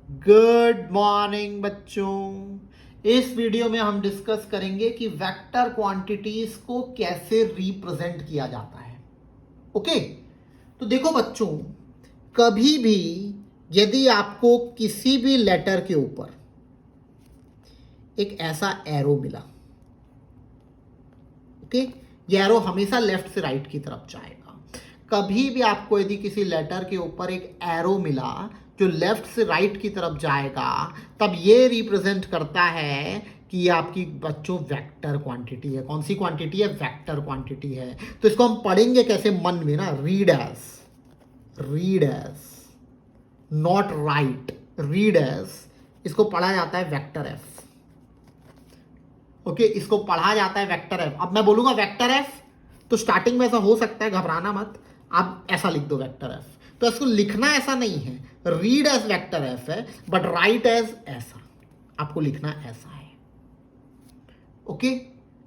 Good morning बच्चों। इस video में हम डिस्कस करेंगे कि वेक्टर क्वांटिटीज को कैसे रिप्रेजेंट किया जाता है। ओके, तो देखो बच्चों, कभी भी यदि आपको किसी भी लेटर के ऊपर एक ऐसा एरो मिला, ओके, ये एरो हमेशा लेफ्ट से राइट की तरफ जाएगा। कभी भी आपको यदि किसी लेटर के ऊपर एक एरो मिला जो लेफ्ट से राइट की तरफ जाएगा, तब ये रिप्रेजेंट करता है कि ये आपकी बच्चों वेक्टर क्वांटिटी है। कौन सी क्वांटिटी है? वेक्टर क्वांटिटी है। तो इसको हम पढ़ेंगे कैसे मन में ना, read as not right, read as, इसको पढ़ा जाता है वेक्टर एफ। ओके, इसको पढ़ा जाता है वेक्टर एफ। अब मैं बोलूंगा वेक्टर एफ, तो स्टार्टिंग में ऐसा हो सकता है, घबराना मत, आप ऐसा लिख दो वेक्टर एफ। तो इसको लिखना ऐसा नहीं है, रीड एज वेक्टर एफ है, बट राइट एज ऐसा, आपको लिखना ऐसा है। ओके,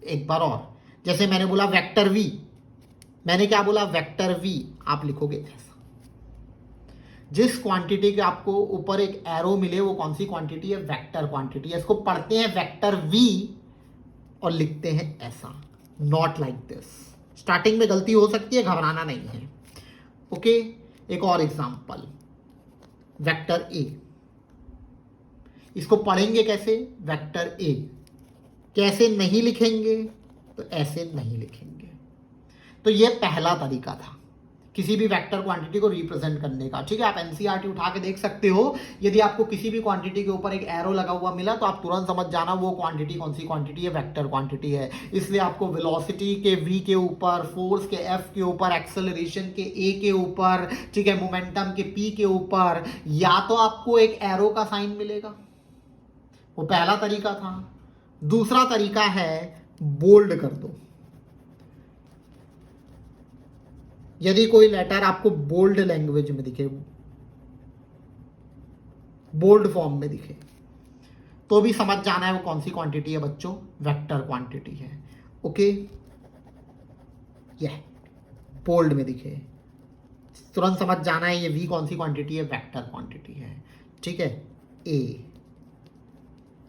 एक बार और, जैसे मैंने बोला वेक्टर वी, मैंने क्या बोला? वेक्टर वी, आप लिखोगे ऐसा। जिस क्वांटिटी के आपको ऊपर एक एरो मिले वो कौन सी क्वांटिटी है? वेक्टर क्वांटिटी है। इसको पढ़ते हैं वेक्टर वी और लिखते हैं ऐसा, नॉट लाइक दिस। स्टार्टिंग में गलती हो सकती है, घबराना नहीं है। ओके, एक और एग्जांपल, वेक्टर ए, इसको पढ़ेंगे कैसे? वेक्टर ए कैसे नहीं लिखेंगे? तो ऐसे नहीं लिखेंगे। तो ये पहला तरीका था किसी भी वेक्टर क्वांटिटी को रिप्रेजेंट करने का। ठीक है, आप एनसीईआरटी उठा के देख सकते हो। यदि आपको किसी भी क्वांटिटी के ऊपर एक एरो लगा हुआ मिला तो आप तुरंत समझ जाना वो क्वांटिटी कौन सी क्वांटिटी है, वेक्टर क्वांटिटी है। इसलिए आपको वेलोसिटी के v के ऊपर, फोर्स के f के ऊपर, एक्सेलरेशन के a के ऊपर, ठीक है, मोमेंटम के p के ऊपर, या तो आपको एक एरो का साइन मिलेगा। वो पहला तरीका था। दूसरा तरीका है बोल्ड कर दो। यदि कोई लेटर आपको बोल्ड लैंग्वेज में दिखे, बोल्ड फॉर्म में दिखे, तो भी समझ जाना है वो कौन सी क्वांटिटी है बच्चों, वेक्टर क्वांटिटी है। ओके, यह बोल्ड में दिखे, तुरंत समझ जाना है ये वी कौन सी क्वांटिटी है, वेक्टर क्वांटिटी है। ठीक है, ए,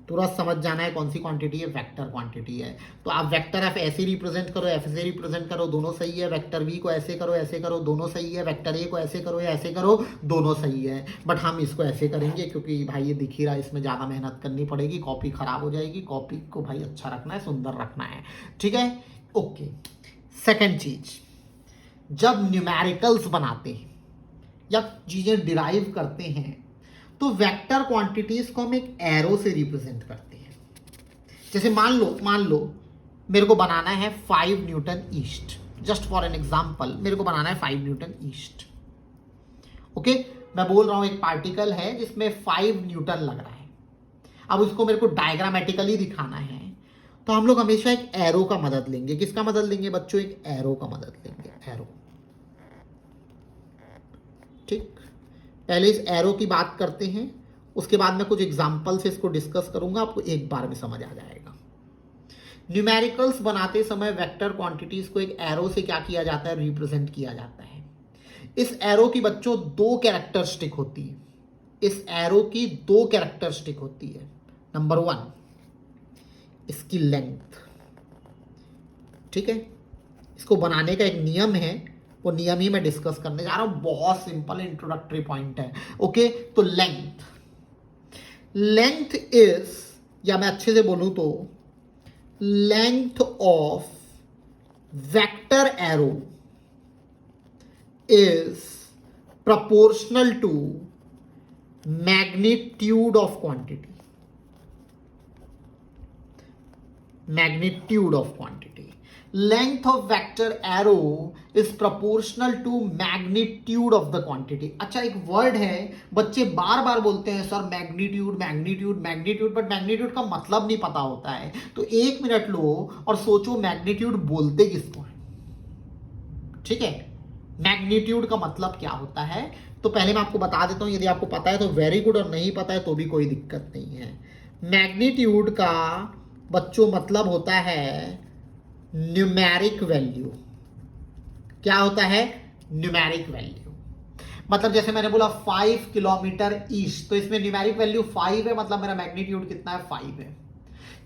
तुरंत समझ जाना है कौन सी क्वांटिटी है, वेक्टर क्वांटिटी है। तो आप वेक्टर एफ ऐसे रिप्रेजेंट करो, एफ से रिप्रेजेंट करो, दोनों सही है। वेक्टर वी को ऐसे करो, दोनों सही है। वेक्टर ए को ऐसे करो या ऐसे करो, दोनों सही है। बट हम इसको ऐसे करेंगे क्योंकि भाई ये दिख ही रहा है, इसमें ज़्यादा मेहनत करनी पड़ेगी, कॉपी खराब हो जाएगी। कॉपी को भाई अच्छा रखना है, सुंदर रखना है। ठीक है, ओके। सेकेंड चीज, जब न्यूमेरिकल्स बनाते हैं या चीज़ें डिराइव करते हैं तो वेक्टर क्वांटिटीज को हम एक एरो से रिप्रेजेंट करते हैं। जैसे मान लो मेरे को बनाना है 5 Newton east, just for an example मेरे को बनाना है 5 न्यूटन ईस्ट। ओके, मैं बोल रहा हूं एक पार्टिकल है जिसमें 5 न्यूटन लग रहा है। अब उसको मेरे को डायग्रामेटिकली दिखाना है, तो हम लोग हमेशा एक एरो का मदद लेंगे। किसका मदद लेंगे बच्चों? एक एरो का मदद लेंगे, एरो। ठीक, पहले इस एरो की बात करते हैं, उसके बाद मैं कुछ एग्जांपल से इसको डिस्कस करूंगा, आपको एक बार में समझ आ जाएगा। न्यूमेरिकल्स बनाते समय वेक्टर क्वांटिटीज को एक एरो से क्या किया जाता है? रिप्रेजेंट किया जाता है। इस एरो की बच्चों 2 कैरेक्टरिस्टिक होती है। इस एरो की 2 कैरेक्टरिस्टिक होती है। नंबर 1, इसकी लेंथ। ठीक है, इसको बनाने का एक नियम है, वो नियम ही मैं डिस्कस करने जा रहा हूं। बहुत सिंपल इंट्रोडक्टरी पॉइंट है। ओके, तो लेंथ इज, या मैं अच्छे से बोलूं तो length of vector arrow is proportional to magnitude of quantity. Magnitude of quantity. Length of vector arrow is proportional to magnitude of the quantity. अच्छा, एक वर्ड है, बच्चे बार बार बोलते हैं sir magnitude magnitude magnitude, but magnitude का मतलब नहीं पता होता है। तो 1 मिनट लो और सोचो मैग्नीट्यूड बोलते किसको है। ठीक है, मैग्नीट्यूड का मतलब क्या होता है? तो पहले मैं आपको बता देता हूं, यदि आपको पता है तो वेरी गुड, और नहीं पता है तो भी कोई दिक्कत नहीं है। मैग्नीट्यूड का बच्चों मतलब होता है न्यूमेरिक वैल्यू। क्या होता है? Numeric value. मतलब जैसे मैंने बोला 5 किलोमीटर ईस्ट, तो इसमें न्यूमेरिक वैल्यू 5 है, मतलब मेरा मैग्नीट्यूड कितना है 5 है।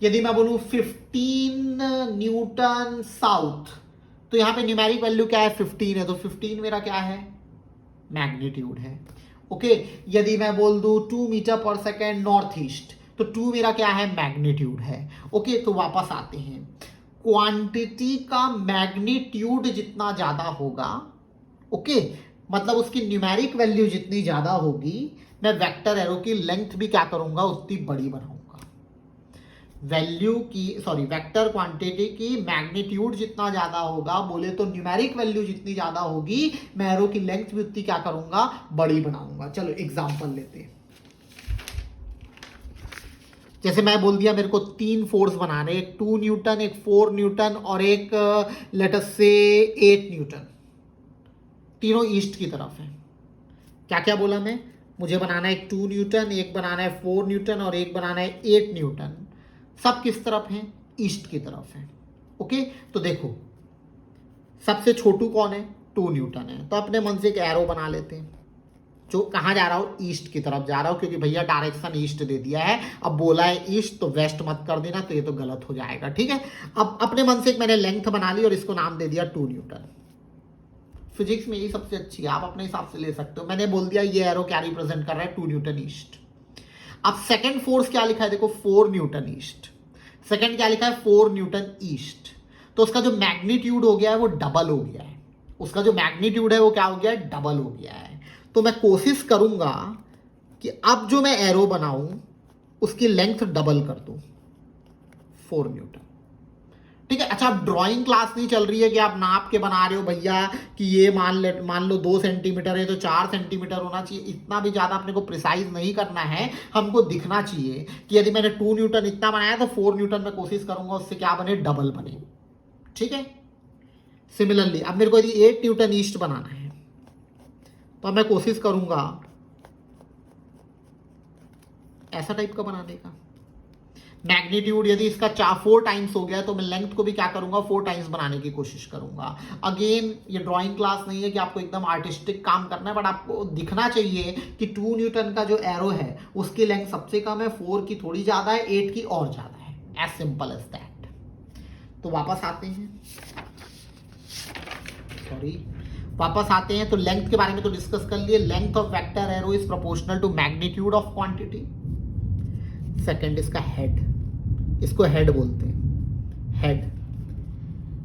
यदि मैं बोलूं 15 न्यूटन साउथ, तो यहां पे न्यूमेरिक वैल्यू क्या है 15 है, तो 15 मेरा क्या है मैग्नीट्यूड है। ओके, यदि मैं बोल दूं 2 मीटर पर सेकेंड नॉर्थ ईस्ट, तो 2 मेरा क्या है मैग्नीट्यूड है। ओके, तो वापस आते हैं, क्वांटिटी का मैग्नीट्यूड जितना ज्यादा होगा, ओके, मतलब उसकी न्यूमेरिक वैल्यू जितनी ज्यादा होगी, मैं वेक्टर एरो की लेंथ भी क्या करूंगा उतनी बड़ी बनाऊंगा। वैल्यू की सॉरी वेक्टर क्वांटिटी की मैग्नीट्यूड जितना ज्यादा होगा, बोले तो न्यूमेरिक वैल्यू जितनी ज्यादा होगी, मैं एरो की लेंथ भी उतनी क्या करूंगा बड़ी बनाऊंगा। चलो एग्जांपल लेते हैं। जैसे मैं बोल दिया मेरे को 3 फोर्स बनाने, एक 2 न्यूटन, एक 4 न्यूटन और एक लेट अस से 8 न्यूटन, तीनों ईस्ट की तरफ है। क्या क्या बोला मैं, मुझे बनाना है एक 2 न्यूटन, एक बनाना है 4 न्यूटन और एक बनाना है 8 न्यूटन। सब किस तरफ है, ईस्ट की तरफ है। ओके, तो देखो सबसे छोटू कौन है 2 न्यूटन है, तो अपने मन से एक एरो बना लेते हैं जो कहां जा रहा हो ईस्ट की तरफ जा रहा हो, क्योंकि भैया डायरेक्शन ईस्ट दे दिया है। अब बोला है ईस्ट तो वेस्ट मत कर देना, तो ये तो गलत हो जाएगा। ठीक है, अब अपने मन से एक मैंने लेंथ बना ली और इसको नाम दे दिया 2 न्यूटन। फिजिक्स में यही सबसे अच्छी है, आप अपने हिसाब से ले सकते हो। मैंने बोल दिया ये एरो क्या रिप्रेजेंट कर रहा है 2 न्यूटन ईस्ट। अब सेकंड फोर्स क्या लिखा है देखो 4 न्यूटन ईस्ट, सेकंड क्या लिखा है 4 न्यूटन ईस्ट, तो उसका जो मैग्नीट्यूड हो गया है वो डबल हो गया है। उसका जो मैग्नीट्यूड है वो क्या हो गया है डबल हो गया है। तो मैं कोशिश करूंगा कि अब जो मैं एरो बनाऊं उसकी लेंथ डबल कर दूं 4 न्यूटन। ठीक है, अच्छा अब ड्राइंग क्लास नहीं चल रही है कि आप नाप के बना रहे हो भैया कि ये मान लो 2 सेंटीमीटर है तो 4 सेंटीमीटर होना चाहिए। इतना भी ज्यादा अपने को प्रिसाइज नहीं करना है, हमको दिखना चाहिए कि यदि मैंने 2 न्यूटन इतना बनाया तो 4 न्यूटन में कोशिश करूंगा उससे क्या बने डबल बने। ठीक है, सिमिलरली अब मेरे को यदि 8 न्यूटन ईस्ट बनाना है तो मैं कोशिश करूंगा ऐसा टाइप का बनाने का। मैग्नीट्यूड यदि इसका 4 टाइम्स हो गया तो मैं लेंथ को भी क्या करूंगा 4 टाइम्स बनाने की कोशिश करूंगा। अगेन ये ड्राइंग क्लास नहीं है कि आपको एकदम आर्टिस्टिक काम करना है, बट आपको दिखना चाहिए कि 2 न्यूटन का जो एरो है उसकी लेंथ सबसे कम है, 4 की थोड़ी ज्यादा है, 8 की और ज्यादा है, एज सिंपल एज दैट। तो वापस आते हैं, तो लेंथ के बारे में तो डिस्कस कर लिए। Length of vector arrow is proportional to magnitude of quantity. Second इसका हेड, इसको हेड बोलते हैं।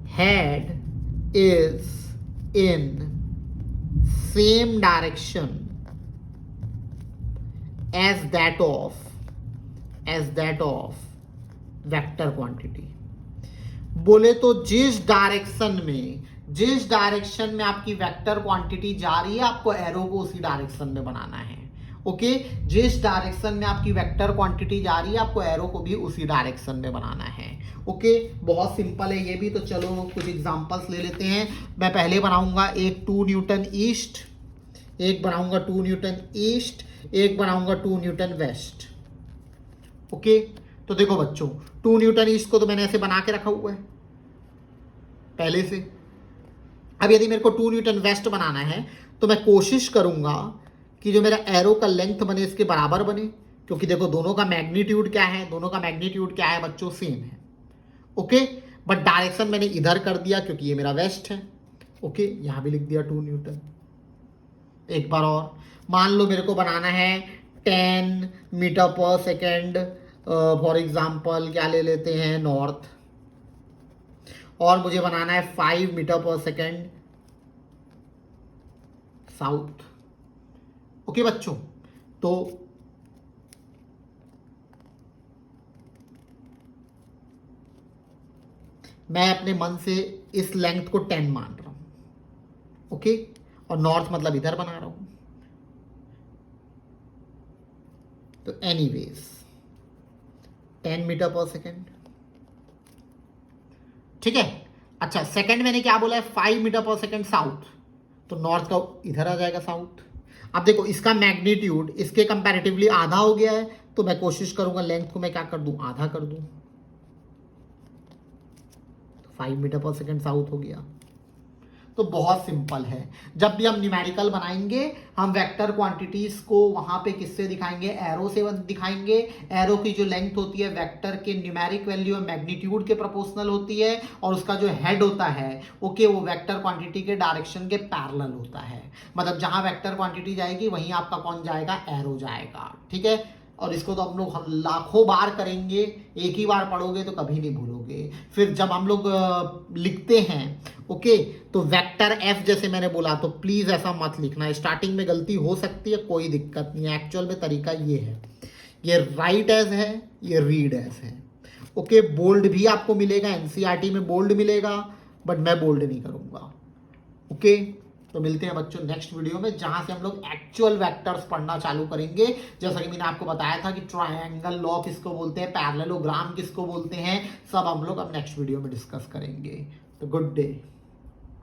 Head is in same direction as that of vector quantity. बोले तो जिस डायरेक्शन में आपकी वेक्टर क्वांटिटी जा रही है आपको एरो को उसी डायरेक्शन में बनाना है। ओके, जिस डायरेक्शन में आपकी वेक्टर क्वांटिटी जा रही है आपको एरो को भी उसी डायरेक्शन में बनाना है। ओके, बहुत सिंपल है ये भी। तो चलो कुछ एग्जांपल्स ले लेते हैं। मैं पहले बनाऊंगा एक 2 न्यूटन ईस्ट, एक बनाऊंगा 2 न्यूटन ईस्ट, एक बनाऊंगा 2 न्यूटन वेस्ट। ओके, तो देखो बच्चों 2 न्यूटन ईस्ट को तो मैंने ऐसे बना के रखा हुआ है पहले से। अब यदि मेरे को 2 न्यूटन वेस्ट बनाना है तो मैं कोशिश करूंगा कि जो मेरा एरो का लेंथ बने इसके बराबर बने, क्योंकि देखो दोनों का मैग्नीट्यूड क्या है बच्चों सेम है। ओके, बट डायरेक्शन मैंने इधर कर दिया क्योंकि ये मेरा वेस्ट है। ओके, यहां भी लिख दिया 2 न्यूटन। एक बार और मान लो मेरे को बनाना है 10 मीटर पर सेकेंड, फॉर एग्जाम्पल क्या ले लेते हैं नॉर्थ, और मुझे बनाना है 5 मीटर पर सेकेंड साउथ। ओके बच्चों, तो मैं अपने मन से इस लेंथ को 10 मान रहा हूं। ओके, और नॉर्थ मतलब इधर बना रहा हूं। तो एनीवेज 10 मीटर पर सेकेंड। ठीक है, अच्छा सेकंड मैंने क्या बोला है 5 मीटर पर सेकेंड साउथ, तो नॉर्थ का इधर आ जाएगा साउथ। अब देखो इसका मैग्नीट्यूड इसके कंपैरेटिवली आधा हो गया है, तो मैं कोशिश करूंगा लेंथ को मैं क्या कर दूं आधा कर दूं, तो 5 मीटर पर सेकेंड साउथ हो गया। तो बहुत सिंपल है। जब भी हम न्यूमेरिकल बनाएंगे हम वेक्टर क्वांटिटीज को वहां पे किससे दिखाएंगे, एरो से दिखाएंगे। एरो की जो लेंथ होती है वेक्टर के न्यूमेरिक वैल्यू और मैग्नीट्यूड के प्रोपोर्शनल होती है, और उसका जो हेड होता है ओके वो वेक्टर क्वांटिटी के डायरेक्शन के पैरेलल होता है। मतलब जहां वेक्टर क्वांटिटी जाएगी वहीं आपका कौन जाएगा, एरो जाएगा। ठीक है, और इसको तो हम लोग लाखों बार करेंगे, एक ही बार पढ़ोगे तो कभी नहीं भूलोगे। फिर जब हम लोग लिखते हैं ओके तो वेक्टर एफ जैसे मैंने बोला, तो प्लीज ऐसा मत लिखना, स्टार्टिंग में गलती हो सकती है, कोई दिक्कत नहीं है। एक्चुअल में तरीका ये है, ये राइट एज है, ये रीड एज है। ओके, बोल्ड भी आपको मिलेगा, एनसीईआरटी में बोल्ड मिलेगा, बट मैं बोल्ड नहीं करूंगा। ओके, तो मिलते हैं बच्चों नेक्स्ट वीडियो में, जहां से हम लोग एक्चुअल वेक्टर्स पढ़ना चालू करेंगे। जैसा कि मैंने आपको बताया था कि ट्रायंगल लॉ किसको बोलते हैं, पैरेललोग्राम किसको बोलते हैं, सब हम लोग अब नेक्स्ट वीडियो में डिस्कस करेंगे। तो गुड डे।